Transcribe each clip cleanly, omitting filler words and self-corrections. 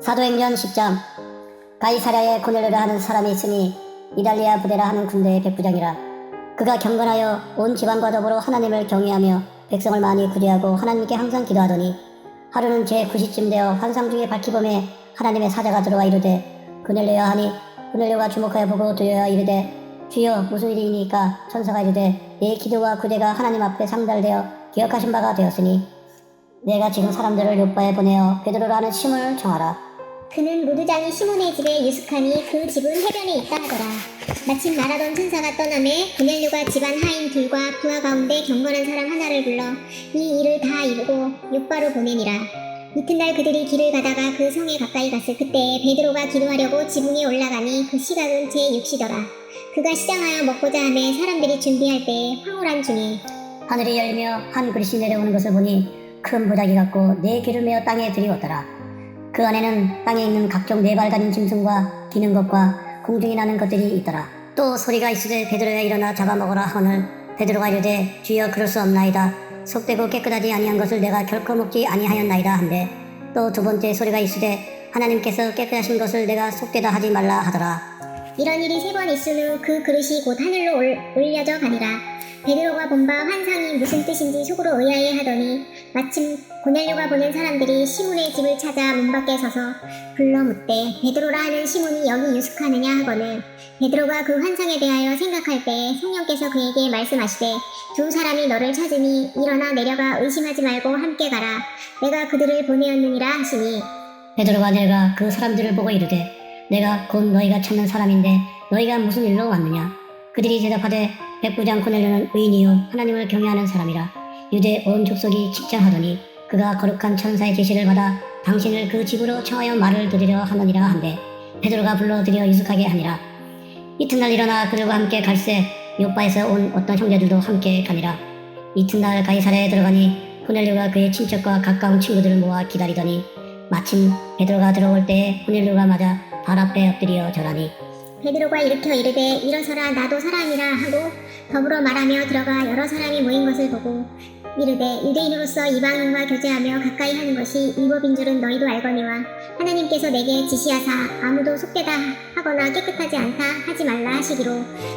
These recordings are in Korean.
사도행전 10장. 가이사랴에 고넬료라 하는 사람이 있으니 이달리아 부대라 하는 군대의 백부장이라. 그가 경건하여 온 집안과 더불어 하나님을 경외하며 백성을 많이 구제하고 하나님께 항상 기도하더니 하루는 제9시쯤 되어 환상 중에 밝히범에 하나님의 사자가 들어와 이르되 고넬료야 하니 고넬료가 주목하여 보고 두려워 이르되 주여 무슨 일이니까. 천사가 이르되 내 기도와 구제가 하나님 앞에 상달되어 기억하신 바가 되었으니 내가 지금 사람들을 요빠에 보내어 베드로라 하는 시몬을 청하라. 그는 무두장이 시몬의 집에 유숙하니 그 집은 해변에 있다 하더라. 마침 말하던 천사가 떠나매 고넬료가 집안 하인 둘과 부하 가운데 경건한 사람 하나를 불러 이 일을 다 이루고 요빠로 보내니라. 이튿날 그들이 길을 가다가 그 성에 가까이 갔을 그때에 베드로가 기도하려고 지붕에 올라가니 그 시각은 제6시더라. 그가 시장하여 먹고자 하매 사람들이 준비할 때에 황홀한 중에 하늘이 열리며 한 그릇이 내려오는 것을 보니 큰 보자기 같고 네 귀를 메어 땅에 들이웠더라. 그 안에는 땅에 있는 각종 네 발 가진 짐승과 기는 것과 공중에 나는 것들이 있더라. 또 소리가 있으되 베드로야 일어나 잡아먹어라 하거늘 베드로가 이르되 주여 그럴 수 없나이다. 속되고 깨끗하지 아니한 것을 내가 결코 먹지 아니하였나이다 한데 또 두 번째 소리가 있으되 하나님께서 깨끗하신 것을 내가 속되다 하지 말라 하더라. 이런 일이 3번 있은 후 그 그릇이 곧 하늘로 올려져 가니라. 베드로가 본 바 환상이 무슨 뜻인지 속으로 의아해 하더니 마침 고넬료가 보낸 사람들이 시몬의 집을 찾아 문 밖에 서서 불러 묻되 베드로라 하는 시몬이 여기 유숙하느냐 하거늘 베드로가 그 환상에 대하여 생각할 때에 성령께서 그에게 말씀하시되 두 사람이 너를 찾으니 일어나 내려가 의심하지 말고 함께 가라. 내가 그들을 보내었느니라 하시니 베드로가 내려가 그 사람들을 보고 이르되 내가 곧 너희가 찾는 사람인데 너희가 무슨 일로 왔느냐. 그들이 대답하되 백부장 고넬료는 의인이요 하나님을 경외하는 사람이라. 유대 온 족속이 칭찬하더니 그가 거룩한 천사의 계시를 받아 당신을 그 집으로 청하여 말을 들으려 하느니라 한데 베드로가 불러들여 유숙하게 하니라. 이튿날 일어나 그들과 함께 갈새 요빠에서 온 어떤 형제들도 함께 가니라. 이튿날 가이사랴에 들어가니 고넬료가 그의 친척과 가까운 친구들을 모아 기다리더니 마침 베드로가 들어올 때에 고넬료가 맞아 발 앞에 엎드려 절하니 베드로가 일으켜 이르되 일어서라 나도 사람이라 하고 더불어 말하며 들어가 여러 사람이 모인 것을 보고 이르되 유대인으로서 이방인과 교제하며 가까이 하는 것이 율법인 줄은 너희도 알거니와 하나님께서 내게 지시하사 아무도 속되다 하거나 깨끗하지 않다 하지 말라 하시기로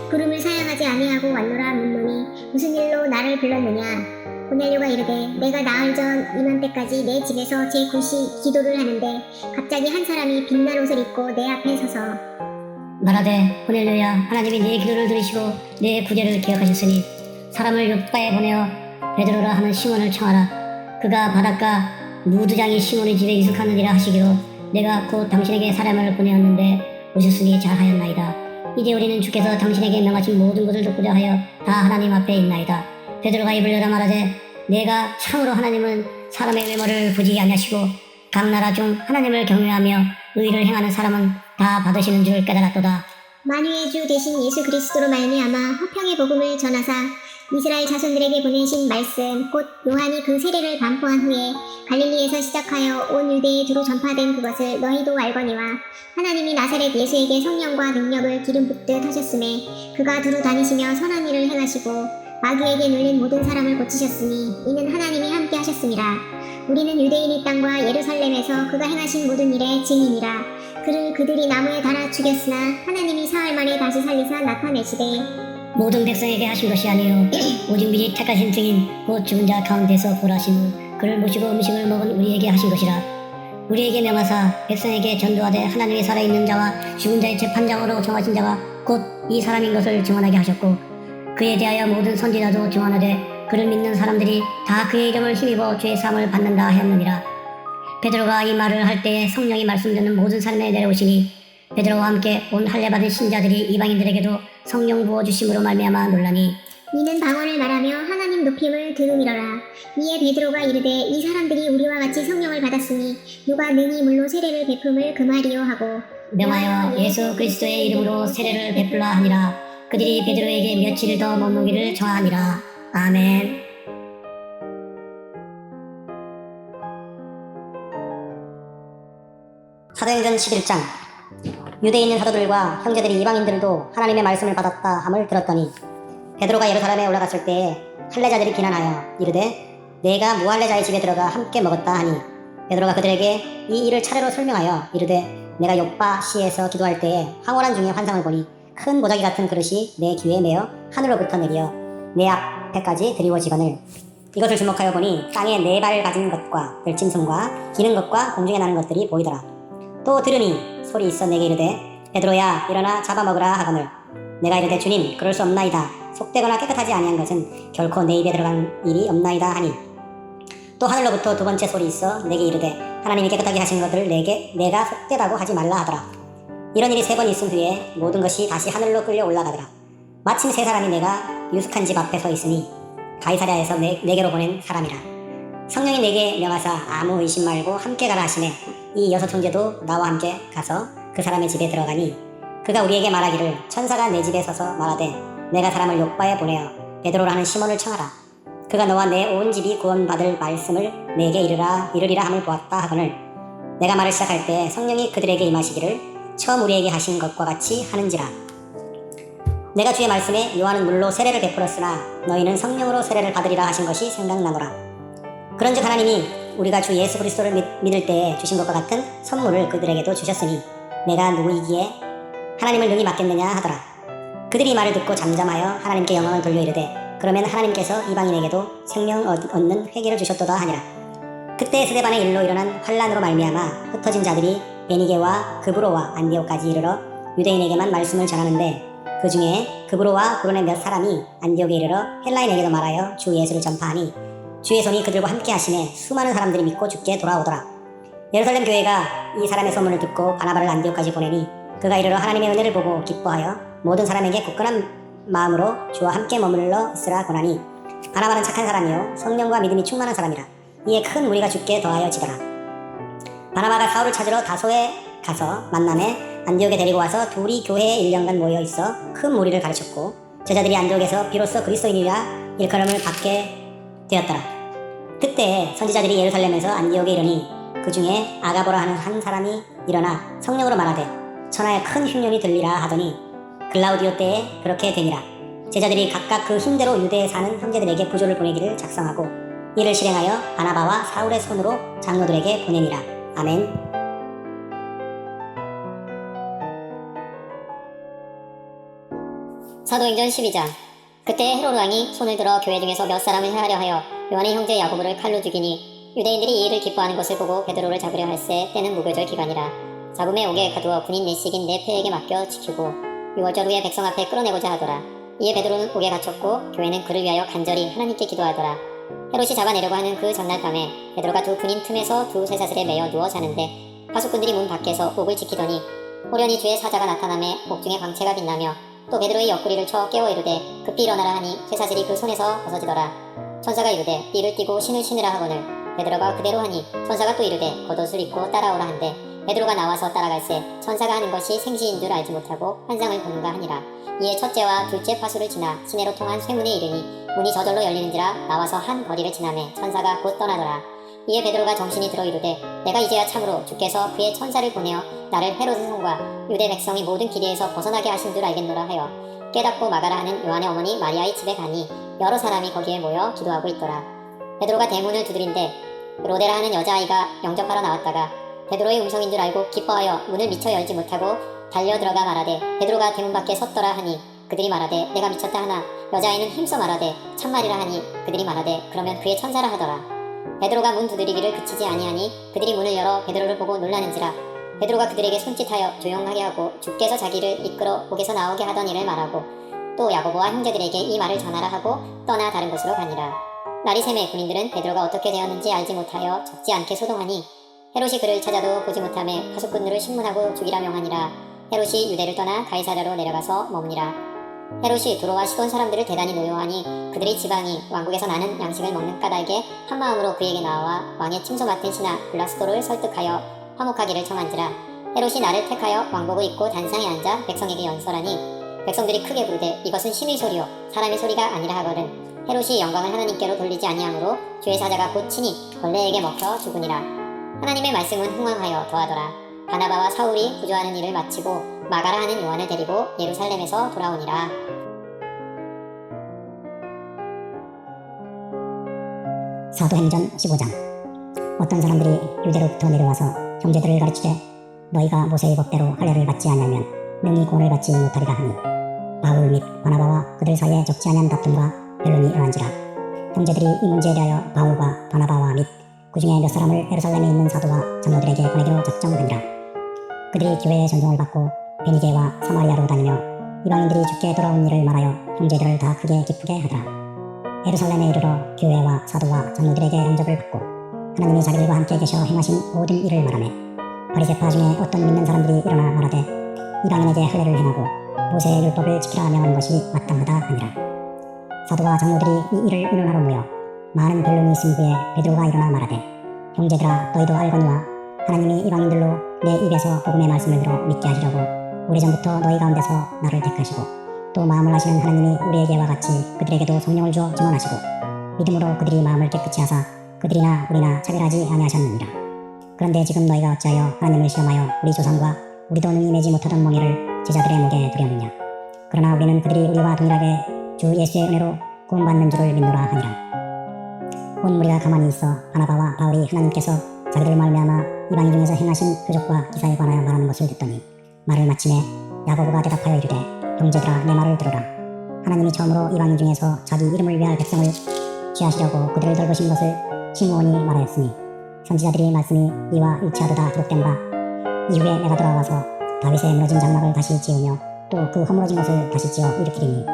부름을 사양하지 아니하고 왔노라 묻노니 무슨 일로 나를 불렀느냐. 고넬료가 이르되 내가 나흘 전 이맘때까지 내 집에서 제9시 기도를 하는데 갑자기 한 사람이 빛난 옷을 입고 내 앞에 서서 말하되 고넬료야 하나님이 네 기도를 들으시고 네 구제를 기억하셨으니 사람을 요빠에 보내어 베드로라 하는 시몬을 청하라. 그가 바닷가 무두장이 시몬의 집에 유숙하느니라 하시기로 내가 곧 당신에게 사람을 보내었는데 오셨으니 잘하였나이다. 이제 우리는 주께서 당신에게 명하신 모든 것을 듣고자 하여 다 하나님 앞에 있나이다. 베드로가 입을 열어 말하되 내가 참으로 하나님은 사람의 외모를 보지 아니하시고 각 나라 중 하나님을 경외하며 의를 행하는 사람은 다 받으시는 줄 깨달았도다. 만유의 주 되신 예수 그리스도로 말미암아 화평의 복음을 전하사 이스라엘 자손들에게 보내신 말씀 곧 요한이 그 세례를 반포한 후에 갈릴리에서 시작하여 온 유대에 두루 전파된 그것을 너희도 알거니와 하나님이 나사렛 예수에게 성령과 능력을 기름 붓듯 하셨음에 그가 두루 다니시며 선한 일을 행하시고 마귀에게 눌린 모든 사람을 고치셨으니 이는 하나님이 함께 하셨음이라. 우리는 유대인의 땅과 예루살렘에서 그가 행하신 모든 일의 증인이라. 그를 그들이 나무에 달아 죽였으나 하나님이 사흘 만에 다시 살리사 나타내시되 모든 백성에게 하신 것이 아니요 오직 미리 택하신 증인 곧 죽은 자 가운데서 부활하신 후 그를 모시고 음식을 먹은 우리에게 하신 것이라. 우리에게 명하사 백성에게 전도하되 하나님의 살아있는 자와 죽은 자의 재판장으로 정하신 자가 곧 이 사람인 것을 증언하게 하셨고 그에 대하여 모든 선지자도 증언하되 그를 믿는 사람들이 다 그의 이름을 힘입어 죄의 사함을 받는다 하였느니라. 베드로가 이 말을 할 때에 성령이 말씀 듣는 모든 사람에 내려오시니 베드로와 함께 온 할례받은 신자들이 이방인들에게도 성령 부어주심으로 말미암아 놀라니 이는 방언을 말하며 하나님 높임을 들음이러라. 이에 베드로가 이르되 이 사람들이 우리와 같이 성령을 받았으니 누가 능히 물로 세례를 베품을 금하리요 하고 명하여 예수 그리스도의 이름으로 세례를 베풀라 하니라. 그들이 베드로에게 며칠 더 머무기를 청하니라. 아멘. 사도행전 11장. 유대에 있는 사도들과 형제들이 이방인들도 하나님의 말씀을 받았다 함을 들었더니 베드로가 예루살렘에 올라갔을 때에 할례자들이 비난하여 이르되 내가 무할례자의 집에 들어가 함께 먹었다 하니 베드로가 그들에게 이 일을 차례로 설명하여 이르되 내가 요빠 시에서 기도할 때에 황홀한 중에 환상을 보니 큰 보자기 같은 그릇이 내 귀에 매어 하늘로부터 내리어 내 앞에까지 드리워지거늘 이것을 주목하여 보니 땅에 네 발 가진 것과 들짐승과 기는 것과 공중에 나는 것들이 보이더라. 또 들으니 소리 있어 내게 이르되 베드로야 일어나 잡아먹으라 하거늘 내가 이르되 주님 그럴 수 없나이다. 속되거나 깨끗하지 아니한 것은 결코 내 입에 들어간 일이 없나이다 하니 또 하늘로부터 두 번째 소리 있어 내게 이르되 하나님이 깨끗하게 하신 것들을 내가 속되다고 하지 말라 하더라. 이런 일이 3번 있은 후에 모든 것이 다시 하늘로 끌려 올라가더라. 마침 3사람이 내가 유숙한 집 앞에 서 있으니 가이사랴에서 내게로 보낸 사람이라. 성령이 내게 명하사 아무 의심 말고 함께 가라 하시매 이 6 형제도 나와 함께 가서 그 사람의 집에 들어가니 그가 우리에게 말하기를 천사가 내 집에 서서 말하되 내가 사람을 욥바에 보내어 베드로라 하는 시몬을 청하라. 그가 너와 내 온 집이 구원받을 말씀을 내게 이르리라 함을 보았다 하거늘 내가 말을 시작할 때 성령이 그들에게 임하시기를 처음 우리에게 하신 것과 같이 하는지라. 내가 주의 말씀에 요한은 물로 세례를 베풀었으나 너희는 성령으로 세례를 받으리라 하신 것이 생각나노라. 그런즉 하나님이 우리가 주 예수 그리스도를 믿을 때에 주신 것과 같은 선물을 그들에게도 주셨으니 내가 누구이기에 하나님을 능히 맡겠느냐 하더라. 그들이 이 말을 듣고 잠잠하여 하나님께 영광을 돌려 이르되 그러면 하나님께서 이방인에게도 생명 얻는 회개를 주셨도다 하니라. 그때 스데반의 일로 일어난 환란으로 말미암아 흩어진 자들이 베니게와 그브로와 안디옥까지 이르러 유대인에게만 말씀을 전하는데 그 중에 그브로와 구론의 몇 사람이 안디옥에 이르러 헬라인에게도 말하여 주 예수를 전파하니 주의 손이 그들과 함께 하시매 수많은 사람들이 믿고 주께 돌아오더라. 예루살렘 교회가 이 사람의 소문을 듣고 바나바를 안디옥까지 보내니 그가 이르러 하나님의 은혜를 보고 기뻐하여 모든 사람에게 굳건한 마음으로 주와 함께 머물러 있으라 권하니 바나바는 착한 사람이요 성령과 믿음이 충만한 사람이라. 이에 큰 무리가 주께 더하여 지더라. 바나바가 사울을 찾으러 다소에 가서 만남에 안디옥에 데리고 와서 둘이 교회에 1년간 모여 있어 큰 무리를 가르쳤고 제자들이 안디옥에서 비로소 그리스도인이라 일컬음을 받게 되었더라. 그때 선지자들이 예루살렘에서 안디옥에 이르니 그 중에 아가보라 하는 한 사람이 일어나 성령으로 말하되 천하에 큰 흉년이 들리라 하더니 글라우디오 때에 그렇게 되니라. 제자들이 각각 그 힘대로 유대에 사는 형제들에게 부조를 보내기를 작성하고 이를 실행하여 바나바와 사울의 손으로 장로들에게 보내니라. 아멘. 사도행전 12장. 그때 헤로드 왕이 손을 들어 교회 중에서 몇 사람을 해하려 하여 요한의 형제 야고보를 칼로 죽이니 유대인들이 이 일을 기뻐하는 것을 보고 베드로를 잡으려 할세 때는 무교절 기간이라. 잡음에 옥에 가두어 군인 넷씩인 네페에게 맡겨 지키고 6월절 후에 백성 앞에 끌어내고자 하더라. 이에 베드로는 옥에 갇혔고 교회는 그를 위하여 간절히 하나님께 기도하더라. 헤롯이 잡아내려고 하는 그 전날 밤에 베드로가 두 군인 틈에서 두 쇠사슬에 매여 누워 자는데 파수꾼들이 문 밖에서 옥을 지키더니 호련히 주의 사자가 나타나매 옥중에 광채가 빛나며 또 베드로의 옆구리를 쳐 깨워 이르되 급히 일어나라 하니 쇠사슬이 그 손에서 벗어지더라. 천사가 이르되 띠를 띠고 신을 신으라 하거늘 베드로가 그대로 하니 천사가 또 이르되 겉옷을 입고 따라오라 한데 베드로가 나와서 따라갈새 천사가 하는 것이 생시인 줄 알지 못하고 환상을 보는가 하니라. 이에 첫째와 둘째 파수를 지나 시내로 통한 쇠문에 이르니 문이 저절로 열리는지라 나와서 한 거리를 지나매 천사가 곧 떠나더라. 이에 베드로가 정신이 들어 이르되 내가 이제야 참으로 주께서 그의 천사를 보내어 나를 헤롯의 손과 유대 백성이 모든 기대에서 벗어나게 하신 줄 알겠노라 하여 깨닫고 마가라 하는 요한의 어머니 마리아의 집에 가니 여러 사람이 거기에 모여 기도하고 있더라. 베드로가 대문을 두드린데 로데라 하는 여자아이가 영접하러 나왔다가 베드로의 음성인 줄 알고 기뻐하여 문을 미처 열지 못하고 달려들어가 말하되 베드로가 대문 밖에 섰더라 하니 그들이 말하되 내가 미쳤다 하나 여자아이는 힘써 말하되 참말이라 하니 그들이 말하되 그러면 그의 천사라 하더라. 베드로가 문 두드리기를 그치지 아니하니 그들이 문을 열어 베드로를 보고 놀라는지라. 베드로가 그들에게 손짓하여 조용하게 하고 주께서 자기를 이끌어 옥에서 나오게 하던 일을 말하고 또 야고보와 형제들에게 이 말을 전하라 하고 떠나 다른 곳으로 가니라. 날이 새매 군인들은 베드로가 어떻게 되었는지 알지 못하여 적지 않게 소동하니 헤롯이 그를 찾아도 보지 못하매 파수꾼들을 신문하고 죽이라 명하니라. 헤롯이 유대를 떠나 가이사랴로 내려가서 머무니라. 헤롯이 두로와 시돈 사람들을 대단히 노여하니 그들이 지방이 왕국에서 나는 양식을 먹는 까닭에 한마음으로 그에게 나와 왕의 침소 맡은 신하 블라스도를 설득하여 화목하기를 청한지라. 헤롯이 나를 택하여 왕복을 입고 단상에 앉아 백성에게 연설하니 백성들이 크게 부르되 이것은 신의 소리요 사람의 소리가 아니라 하거든. 헤롯이 영광을 하나님께로 돌리지 아니하므로 주의 사자가 곧 친히 벌레에게 먹혀 죽으니라. 하나님의 말씀은 흥왕하여 더하더라. 바나바와 사울이 구조하는 일을 마치고 마가라 하는 요한을 데리고 예루살렘에서 돌아오니라. 사도행전 15장. 어떤 사람들이 유대로부터 내려와서 형제들을 가르치되 너희가 모세의 법대로 할례를 받지 아니하면 능히 구원을 받지 못하리라 하니 바울 및 바나바와 그들 사이에 적지 아니한 다툼과 변론이 일어난지라. 형제들이 이 문제에 대하여 바울과 바나바와 및 그 중에 몇 사람을 예루살렘에 있는 사도와 장로들에게 보내기로 작정하니라. 그들이 교회의 전송을 받고 베니게와 사마리아로 다니며 이방인들이 주께 돌아온 일을 말하여 형제들을 다 크게 기쁘게 하더라. 예루살렘에 이르러 교회와 사도와 장로들에게 영접을 받고 하나님이 자기들과 함께 계셔 행하신 모든 일을 말하며 바리새파 중에 어떤 믿는 사람들이 일어나 말하되 이방인에게 할례를 행하고 모세의 율법을 지키라 명한 것이 마땅하다 하니라. 사도와 장로들이 이 일을 의논하러 모여 많은 변론이 있은 후에 베드로가 일어나 말하되 형제들아 너희도 알거니와 하나님이 이방인들로 내 입에서 복음의 말씀을 들어 믿게 하시려고 오래전부터 너희 가운데서 나를 택하시고 또 마음을 하시는 하나님이 우리에게와 같이 그들에게도 성령을 주어 증언하시고 믿음으로 그들이 마음을 깨끗이 하사 그들이나 우리나 차별하지 아니하셨느니라. 그런데 지금 너희가 어찌하여 하나님을 시험하여 우리 조상과 우리도 능히 매지 못하던 멍에를 제자들의 목에 두려느냐. 그러나 우리는 그들이 우리와 동일하게 주 예수의 은혜로 구원받는 줄을 믿노라 하니라. 온 무리가 가만히 있어 바나바와 바울이 하나님께서 자기들 말미암아 이방인 중에서 행하신 표적과 기사에 관하여 말하는 것을 듣더니 말을 마침에 야고보가 대답하여 이르되 형제들아 내 말을 들으라. 하나님이 처음으로 이방인 중에서 자기 이름을 위할 백성을 취하시려고 그들을 돌보신 것을 시므온이 말하였으니 선지자들이 말씀이 이와 일치하도다 기록된 바 이후에 내가 돌아와서 다윗의 무너진 장막을 다시 지으며 또 그 허물어진 것을 다시 지어 일으키리니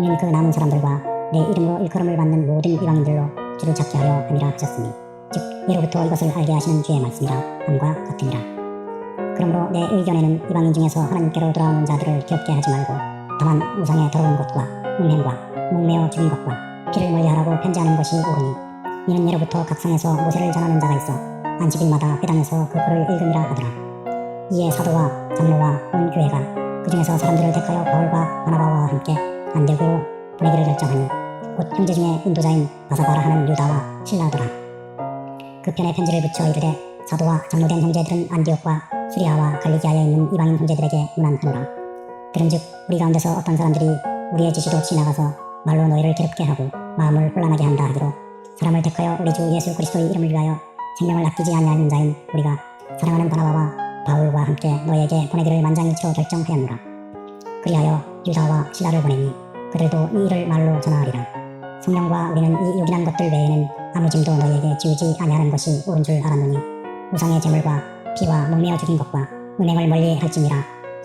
이는 그 남은 사람들과 내 이름으로 일컬음을 받는 모든 이방인들로 주를 찾게 하려 함이라 하셨으니 즉 예로부터 이것을 알게 하시는 주의 말씀이라 함과 같으니라. 그러므로 내 의견에는 이방인 중에서 하나님께로 돌아오는 자들을 기업게 하지 말고 다만 우상의 더러운 것과 음행과 목매어 죽인 것과 피를 멀리하라고 편지하는 것이 옳으니 이는 예로부터 각성에서 모세를 전하는 자가 있어 안식일마다 회당에서 그 글을 읽음이라 하더라. 이에 사도와 장로와 온 교회가 그 중에서 사람들을 택하여 바울과 바나바와 함께 안디옥으로 보내기를 결정하니 곧 형제 중에 인도자인 바사바라 하는 유다와 실라더라. 그 편에 편지를 붙여 이르되 사도와 장로된 형제들은 안디옥과 수리아와 갈리기아에 있는 이방인 형제들에게 문안하노라. 들은즉 우리 가운데서 어떤 사람들이 우리의 지시로 지나가서 말로 너희를 괴롭게 하고 마음을 혼란하게 한다 하기로 사람을 택하여 우리 주 예수 그리스도의 이름을 위하여 생명을 아끼지 아니하는 자인 우리가 사랑하는 바나바와 바울과 함께 너희에게 보내기를 만장일치로 결정하였노라. 그리하여 유다와 실라를 보내니 그들도 이 일을 말로 전하리라. 성령과 우리는 이 요긴한 것들 외에는 아무 짐도 너희에게 지우지 아니하는 것이 옳은 줄 알았노니 우상의 제물과 피와 목매어 죽인 것과 음행을 멀리 할지니라.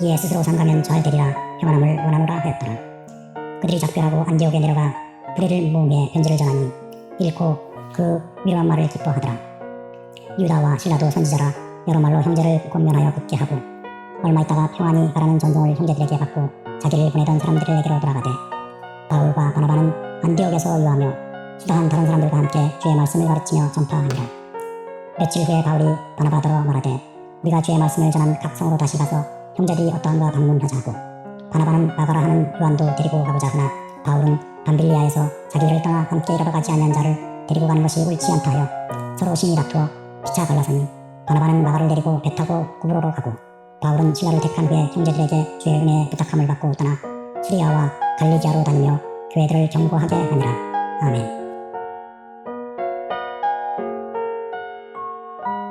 이에 스스로 상가면 저할되리라 평안함을 원하노라 하였더라. 그들이 작별하고 안디옥에 내려가 불의를 모음해 편지를 전하니 읽고 그 위로한 말을 기뻐하더라. 유다와 실라도 선지자라 여러 말로 형제를 권면하여 굳게 하고 얼마 있다가 평안히 가라는 전송을 형제들에게 받고 자기를 보내던 사람들에게로 돌아가되 바울과 바나바는 안디옥에서 유하며 수다한 다른 사람들과 함께 주의 말씀을 가르치며 전파하니라. 며칠 후에 바울이 바나바더러 말하되 우리가 주의 말씀을 전한 각 성으로 다시 가서 형제들이 어떠한가 방문하자 하고 바나바는 마가라 하는 요한도 데리고 가고자 하나 바울은 밤빌리아에서 자기를 떠나 함께 잃어가지 아니한 자를 데리고 가는 것이 옳지 않다 하여 서로 심히 다투어 피차 갈라서니 바나바는 마가를 데리고 배 타고 구브로로 가고 바울은 실라를 택한 후에 형제들에게 주의 은혜 부탁함을 받고 떠나 수리아와 갈리기아로 다니며 교회들을 경고하게 하니라. 아멘.